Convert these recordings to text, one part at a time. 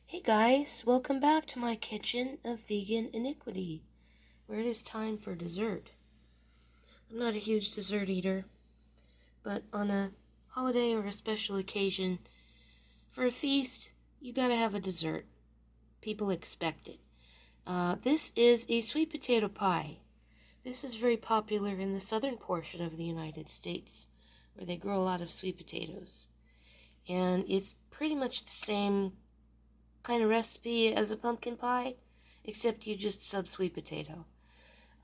Hey guys, welcome back to my kitchen of vegan iniquity, where it is time for dessert. I'm not a huge dessert eater, but on a holiday or a special occasion, for a feast, you gotta have a dessert. People expect it. This is a sweet potato pie. This is very popular in the southern portion of the United States, where they grow a lot of sweet potatoes. And it's pretty much the same kind of recipe as a pumpkin pie, except you just sub sweet potato.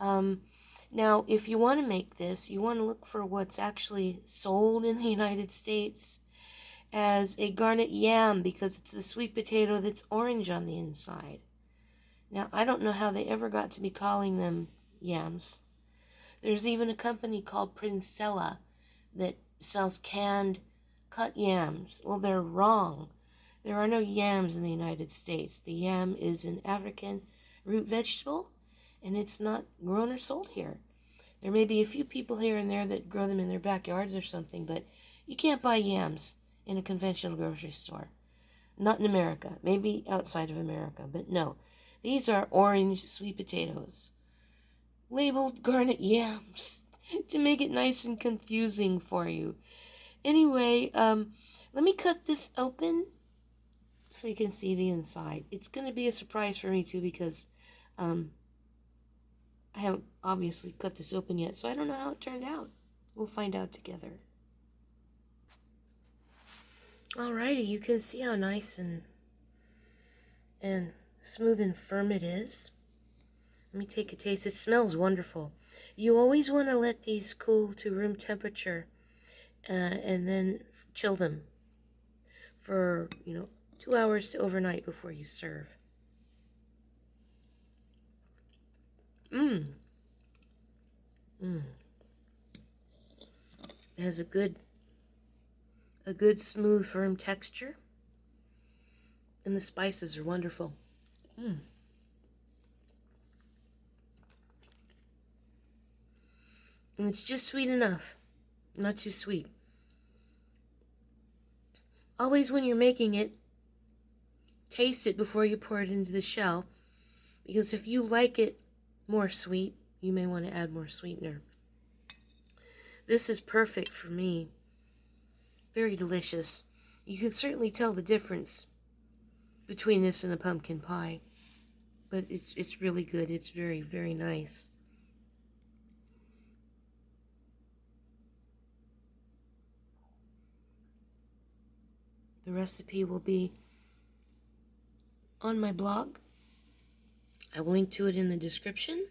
Now, if you want to make this, you want to look for what's actually sold in the United States as a garnet yam, because it's the sweet potato that's orange on the inside. Now, I don't know how they ever got to be calling them yams. There's even a company called Princella that sells canned cut yams. Well, they're wrong. There are no yams in the United States. The yam is an African root vegetable, and it's not grown or sold here. There may be a few people here and there that grow them in their backyards or something, but you can't buy yams in a conventional grocery store. Not in America. Maybe outside of America, but no. These are orange sweet potatoes, labeled garnet yams, to make it nice and confusing for you. Anyway, let me cut this open so you can see the inside. It's going to be a surprise for me too, because I haven't obviously cut this open yet, so I don't know how it turned out. We'll find out together. Alrighty, you can see how nice and smooth and firm it is. Let me take a taste. It smells wonderful. You always want to let these cool to room temperature and then chill them for, 2 hours to overnight before you serve. It has a good smooth firm texture, and the spices are wonderful. And it's just sweet enough, not too sweet. Always when you're making it, taste it before you pour it into the shell, because if you like it more sweet, you may want to add more sweetener. This is perfect for me. Very delicious. You can certainly tell the difference between this and a pumpkin pie, but it's really good. It's very, very nice. The recipe will be on my blog. I will link to it in the description.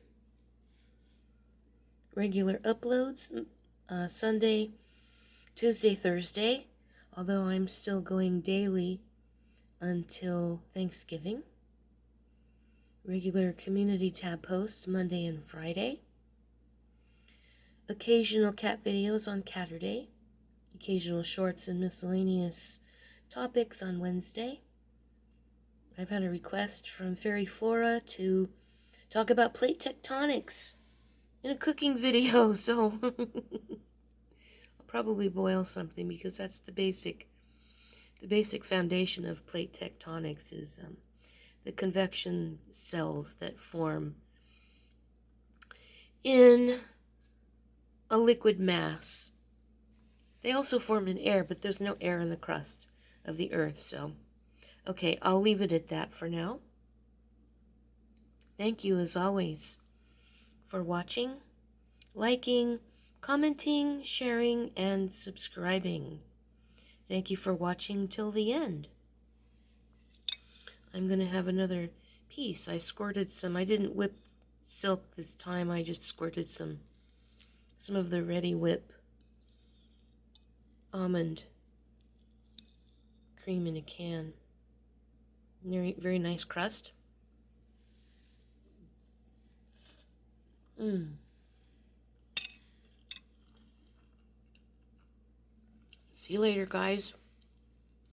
Regular uploads, Sunday, Tuesday, Thursday, although I'm still going daily until Thanksgiving. Regular community tab posts Monday and Friday. Occasional cat videos on Catterday. Occasional shorts and miscellaneous topics on Wednesday. I've had a request from Fairy Flora to talk about plate tectonics in a cooking video, so I'll probably boil something, because that's the basic foundation of plate tectonics is the convection cells that form in a liquid mass. They also form in air, but there's no air in the crust of the earth, so okay, I'll leave it at that for now. Thank you as always for watching, liking, commenting, sharing, and subscribing. Thank you for watching till the end. I'm going to have another piece. I squirted some. I didn't whip silk this time. I just squirted some of the Ready Whip almond cream in a can. Very, very nice crust. See you later, guys.